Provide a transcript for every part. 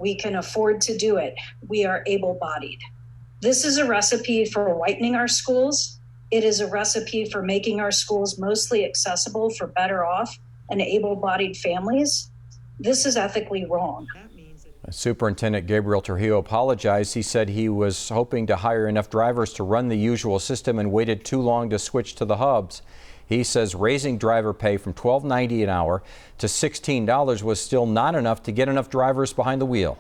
We can afford to do it. We are able-bodied. This is a recipe for whitening our schools. It is a recipe for making our schools mostly accessible for better off and able-bodied families. This is ethically wrong. Superintendent Gabriel Trujillo apologized. He said he was hoping to hire enough drivers to run the usual system and waited too long to switch to the hubs. He says raising driver pay from $12.90 an hour to $16 was still not enough to get enough drivers behind the wheel.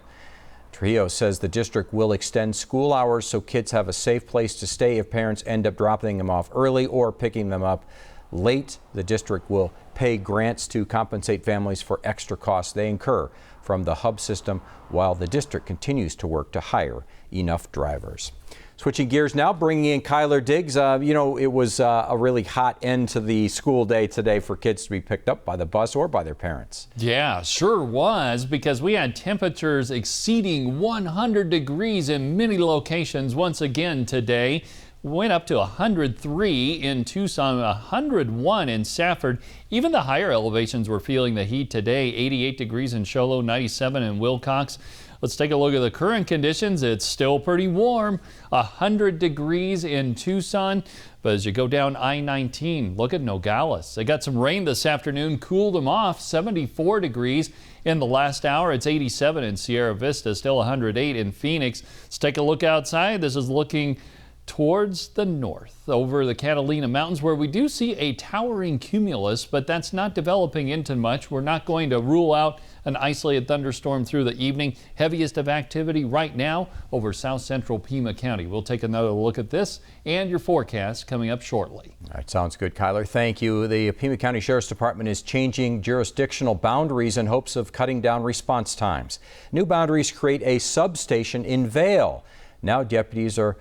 Trujillo says the district will extend school hours so kids have a safe place to stay if parents end up dropping them off early or picking them up late. The district will pay grants to compensate families for extra costs they incur from the hub system while the district continues to work to hire enough drivers. Switching gears now, bringing in Kyler Diggs. It was a really hot end to the school day today for kids to be picked up by the bus or by their parents. Yeah, sure was, because we had temperatures exceeding 100 degrees in many locations once again today. Went up to 103 in Tucson, 101 in Safford. Even the higher elevations were feeling the heat today. 88 degrees in Show Low, 97 in Wilcox. Let's take a look at the current conditions. It's still pretty warm, 100 degrees in Tucson. But as you go down I-19, look at Nogales. They got some rain this afternoon, cooled them off, 74 degrees in the last hour. It's 87 in Sierra Vista, still 108 in Phoenix. Let's take a look outside. This is looking towards the north over the Catalina Mountains, where we do see a towering cumulus, but that's not developing into much. We're not going to rule out an isolated thunderstorm through the evening. Heaviest of activity right now over south central Pima County. We'll take another look at this and your forecast coming up shortly. All right, sounds good, Kyler. Thank you. The Pima County Sheriff's Department is changing jurisdictional boundaries in hopes of cutting down response times. New boundaries create a substation in Vail. Now deputies are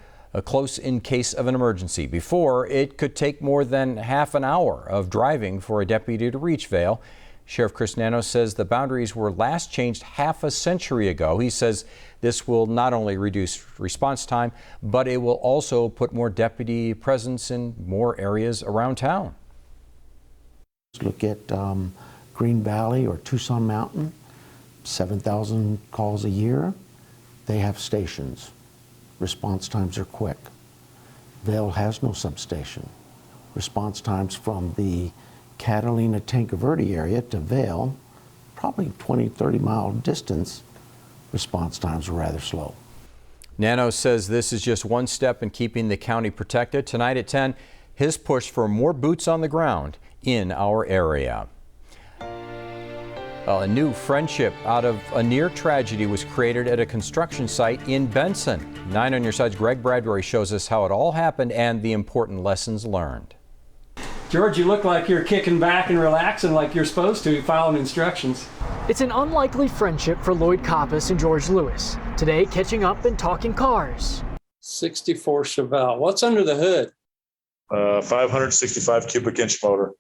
close in case of an emergency. Before, it could take more than half an hour of driving for a deputy to reach Vail. Sheriff Chris Nano says the boundaries were last changed half a century ago. He says this will not only reduce response time, but it will also put more deputy presence in more areas around town. Look at Green Valley or Tucson Mountain, 7,000 calls a year. They have stations. Response times are quick. Vail has no substation. Response times from the Catalina Tanque Verde area to Vail, probably 20-30 mile distance, response times are rather slow. Nano says this is just one step in keeping the county protected. Tonight at 10, his push for more boots on the ground in our area. Well, a new friendship out of a near tragedy was created at a construction site in Benson. 9 on your side's Greg Bradbury shows us how it all happened and the important lessons learned. George, you look like you're kicking back and relaxing like you're supposed to, following instructions. It's an unlikely friendship for Lloyd Coppice and George Lewis. Today, catching up and talking cars. 64 Chevelle. What's under the hood? 565 cubic inch motor.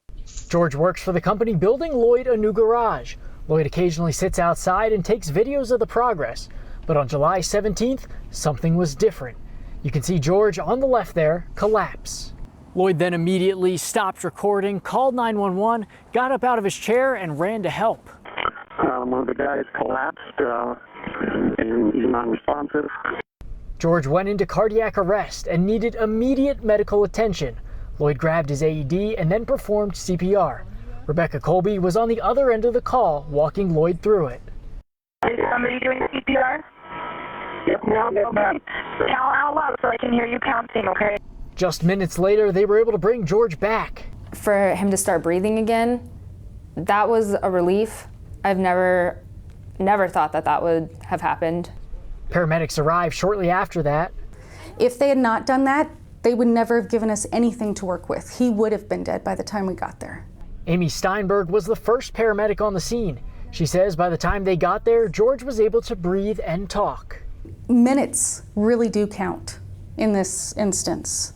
George works for the company building Lloyd a new garage. Lloyd occasionally sits outside and takes videos of the progress. But on July 17th, something was different. You can see George on the left there collapse. Lloyd then immediately stopped recording, called 911, got up out of his chair and ran to help. One of the guys collapsed and he's non-responsive. George went into cardiac arrest and needed immediate medical attention. Lloyd grabbed his AED and then performed CPR. Rebecca Colby was on the other end of the call, walking Lloyd through it. Is somebody doing CPR? Yep, no, Okay. Count out loud so I can hear you counting, okay? Just minutes later, they were able to bring George back. For him to start breathing again, that was a relief. I've never thought that would have happened. Paramedics arrived shortly after that. If they had not done that, they would never have given us anything to work with. He would have been dead by the time we got there. Amy Steinberg was the first paramedic on the scene. She says by the time they got there, George was able to breathe and talk. Minutes really do count in this instance.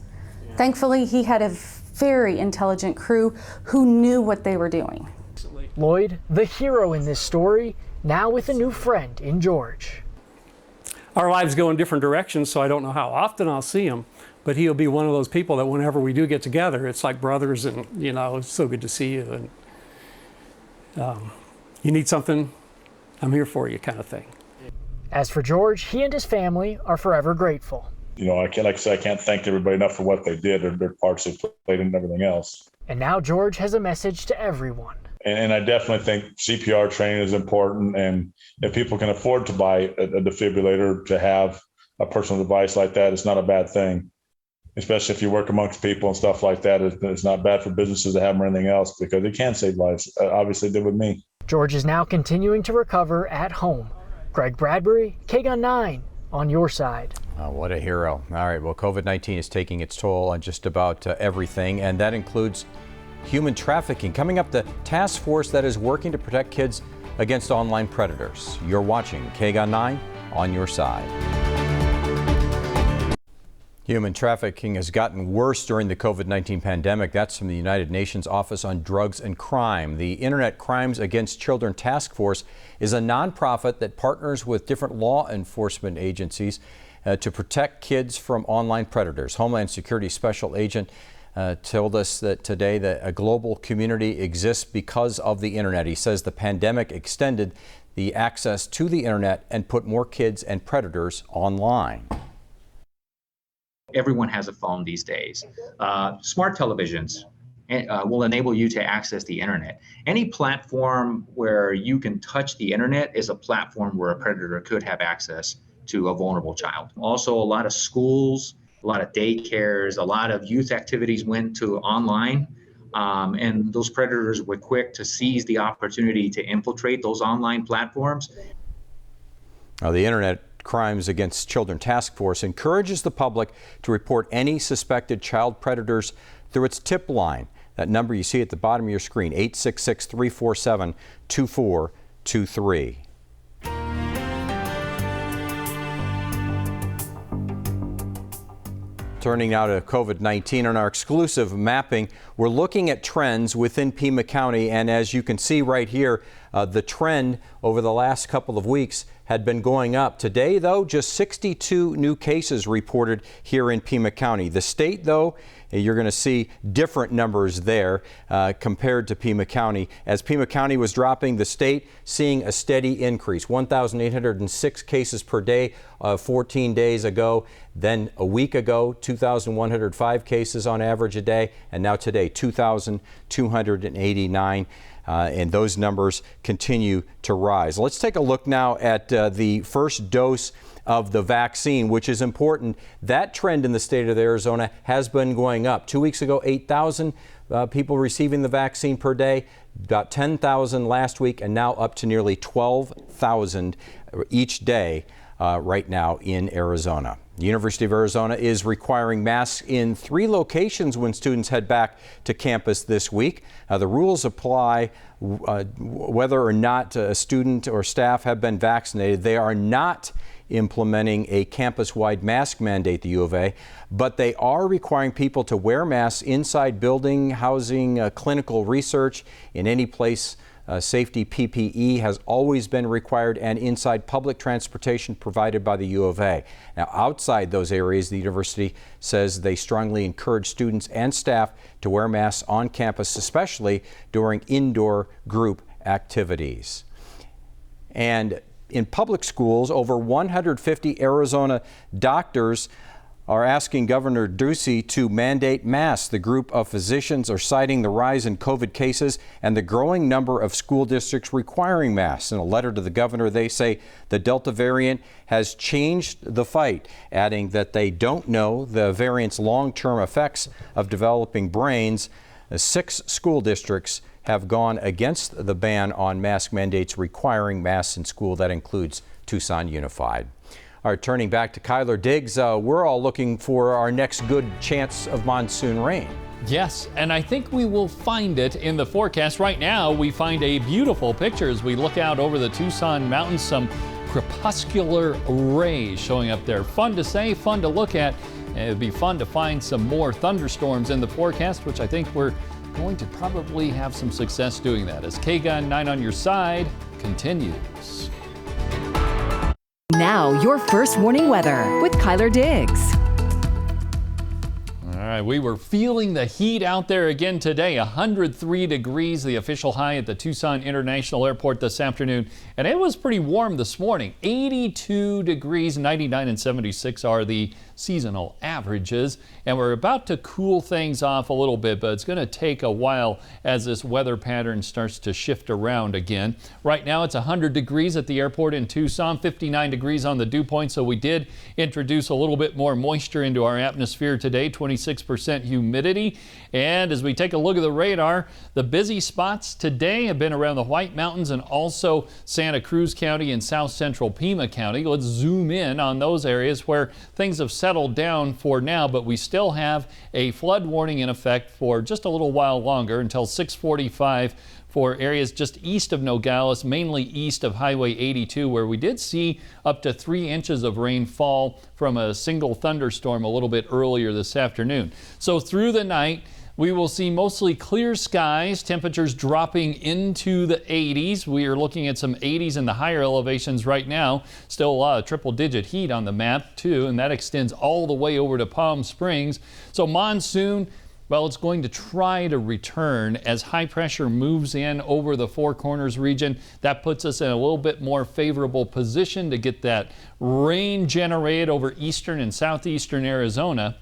Yeah. Thankfully, he had a very intelligent crew who knew what they were doing. Lloyd, the hero in this story, now with a new friend in George. Our lives go in different directions, so I don't know how often I'll see him, but he'll be one of those people that whenever we do get together, it's like brothers, and it's so good to see you, and you need something, I'm here for you kind of thing. As for George, he and his family are forever grateful. You know, I can't thank everybody enough for what they did, their parts they played and everything else. And now George has a message to everyone. And I definitely think CPR training is important. And if people can afford to buy a defibrillator to have a personal device like that, it's not a bad thing. Especially if you work amongst people and stuff like that, it's not bad for businesses to have them or anything else because it can save lives. Obviously, it did with me. George is now continuing to recover at home. Greg Bradbury, KGUN 9, on your side. Oh, what a hero. All right, well, COVID-19 is taking its toll on just about everything, and that includes human trafficking. Coming up, the task force that is working to protect kids against online predators. You're watching KGUN 9 on your side. Human trafficking has gotten worse during the COVID-19 pandemic. That's from the United Nations Office on Drugs and Crime. The Internet Crimes Against Children Task Force is a nonprofit that partners with different law enforcement agencies to protect kids from online predators. Homeland Security Special Agent told us that today that a global community exists because of the Internet. He says the pandemic extended the access to the Internet and put more kids and predators online. Everyone has a phone these days. Smart televisions will enable you to access the internet. Any platform where you can touch the internet is a platform where a predator could have access to a vulnerable child. Also, a lot of schools, a lot of daycares, a lot of youth activities went to online, and those predators were quick to seize the opportunity to infiltrate those online platforms. Now, the Internet Crimes Against Children Task Force encourages the public to report any suspected child predators through its tip line. That number you see at the bottom of your screen, 866-347-2423. Turning now to COVID-19 on our exclusive mapping, we're looking at trends within Pima County, and as you can see right here, the trend over the last couple of weeks had been going up. Today, though, just 62 new cases reported here in Pima County. The state, though, you're going to see different numbers there compared to Pima County. As Pima County was dropping, the state seeing a steady increase. 1,806 cases per day 14 days ago. Then a week ago, 2,105 cases on average a day. And now today, 2,289. And those numbers continue to rise. Let's take a look now at the first dose of the vaccine, which is important. That trend in the state of Arizona has been going up. 2 weeks ago, 8,000 people receiving the vaccine per day, about 10,000 last week, and now up to nearly 12,000 each day right now in Arizona. The University of Arizona is requiring masks in 3 locations when students head back to campus this week. The rules apply whether or not a student or staff have been vaccinated. They are not implementing a campus-wide mask mandate, the U of A, but they are requiring people to wear masks inside building, housing, clinical research, in any place. Safety PPE has always been required, and inside public transportation provided by the U of A. Now, outside those areas, the university says they strongly encourage students and staff to wear masks on campus, especially during indoor group activities. And in public schools, over 150 Arizona doctors are asking Governor Ducey to mandate masks. The group of physicians are citing the rise in COVID cases and the growing number of school districts requiring masks. In a letter to the governor, they say the Delta variant has changed the fight, adding that they don't know the variant's long-term effects of developing brains. 6 school districts have gone against the ban on mask mandates requiring masks in school. That includes Tucson Unified. All right, turning back to Kyler Diggs, we're all looking for our next good chance of monsoon rain. Yes, and I think we will find it in the forecast. Right now, we find a beautiful picture as we look out over the Tucson mountains, some crepuscular rays showing up there. Fun to say, fun to look at. And it'd be fun to find some more thunderstorms in the forecast, which I think we're going to probably have some success doing that as KGUN 9 on your side continues. Now, your first warning weather with Kyler Diggs. All right, we were feeling the heat out there again today. 103 degrees, the official high at the Tucson International Airport this afternoon. And it was pretty warm this morning. 82 degrees, 99 and 76 are the seasonal averages. And we're about to cool things off a little bit, but it's going to take a while as this weather pattern starts to shift around again. Right now it's 100 degrees at the airport in Tucson, 59 degrees on the dew point. So we did introduce a little bit more moisture into our atmosphere today, 26% humidity. And as we take a look at the radar, the busy spots today have been around the White Mountains and also Santa Cruz County and south central Pima County. Let's zoom in on those areas where things have settled down for now, but we still have a flood warning in effect for just a little while longer until 6:45 for areas just east of Nogales, mainly east of Highway 82, where we did see up to 3 inches of rain fall from a single thunderstorm a little bit earlier this afternoon. So through the night, we will see mostly clear skies, temperatures dropping into the 80s. We are looking at some 80s in the higher elevations right now. Still a lot of triple-digit heat on the map, too, and that extends all the way over to Palm Springs. So monsoon, well, it's going to try to return as high pressure moves in over the Four Corners region. That puts us in a little bit more favorable position to get that rain generated over eastern and southeastern Arizona.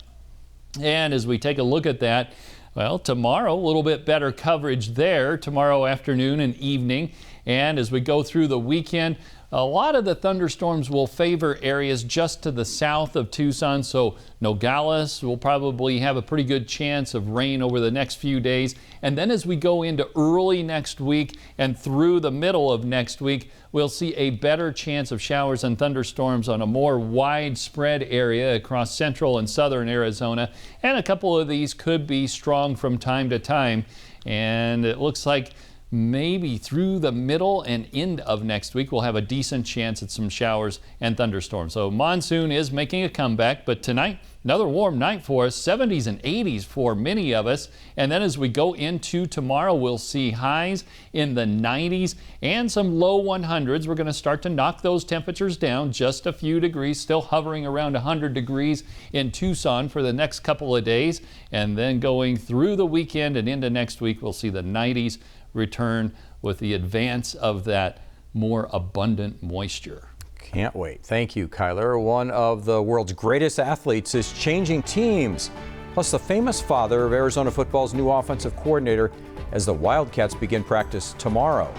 And as we take a look at that, well, tomorrow, a little bit better coverage there, tomorrow afternoon and evening. And as we go through the weekend, a lot of the thunderstorms will favor areas just to the south of Tucson. So Nogales will probably have a pretty good chance of rain over the next few days. And then as we go into early next week and through the middle of next week, we'll see a better chance of showers and thunderstorms on a more widespread area across central and southern Arizona. And a couple of these could be strong from time to time. And it looks like maybe through the middle and end of next week, we'll have a decent chance at some showers and thunderstorms. So monsoon is making a comeback, but tonight, another warm night for us, 70s and 80s for many of us. And then as we go into tomorrow, we'll see highs in the 90s and some low 100s. We're going to start to knock those temperatures down just a few degrees, still hovering around 100 degrees in Tucson for the next couple of days. And then going through the weekend and into next week, we'll see the 90s return with the advance of that more abundant moisture. Can't wait. Thank you, Kyler. One of the world's greatest athletes is changing teams. Plus, the famous father of Arizona football's new offensive coordinator as the Wildcats begin practice tomorrow.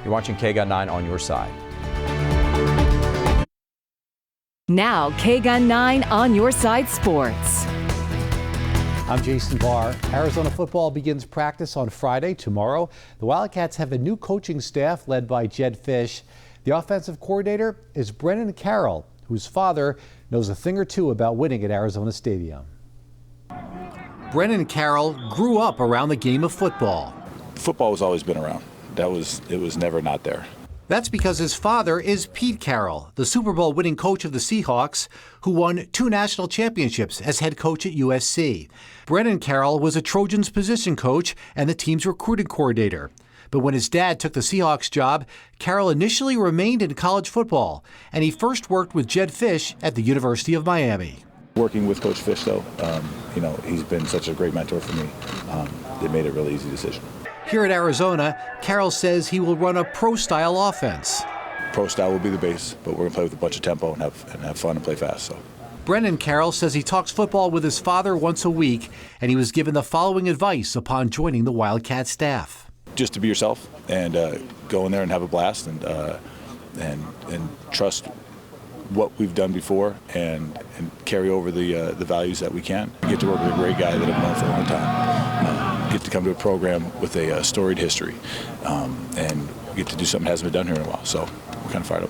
You're watching KGUN 9 on your side. Now, KGUN 9 on your side sports. I'm Jason Barr. Arizona football begins practice on Friday, tomorrow. The Wildcats have a new coaching staff led by Jedd Fisch. The offensive coordinator is Brennan Carroll, whose father knows a thing or two about winning at Arizona Stadium. Brennan Carroll grew up around the game of football. Football has always been around. It was never not there. That's because his father is Pete Carroll, the Super Bowl winning coach of the Seahawks, who won 2 national championships as head coach at USC. Brennan Carroll was a Trojans position coach and the team's recruiting coordinator. But when his dad took the Seahawks job, Carroll initially remained in college football, and he first worked with Jedd Fisch at the University of Miami. Working with Coach Fisch, though, he's been such a great mentor for me. It made a really easy decision. Here at Arizona, Carroll says he will run a pro-style offense. Pro-style will be the base, but we're going to play with a bunch of tempo and have fun and play fast. So. Brennan Carroll says he talks football with his father once a week, and he was given the following advice upon joining the Wildcat staff. Just to be yourself and go in there and have a blast and trust what we've done before and carry over the values that we can. Get to work with a great guy that I've known for a long time. Get to come to a program with a storied history and get to do something that hasn't been done here in a while. So we're kind of fired up.